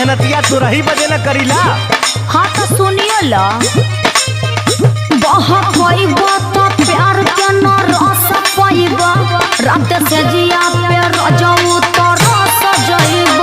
मेहनतिया तो रही बजे न करीला। हाँ तो सुनिए ला प्यार के न रस पाइबा रात से जिया पे रजऊ तो रस जाइबा।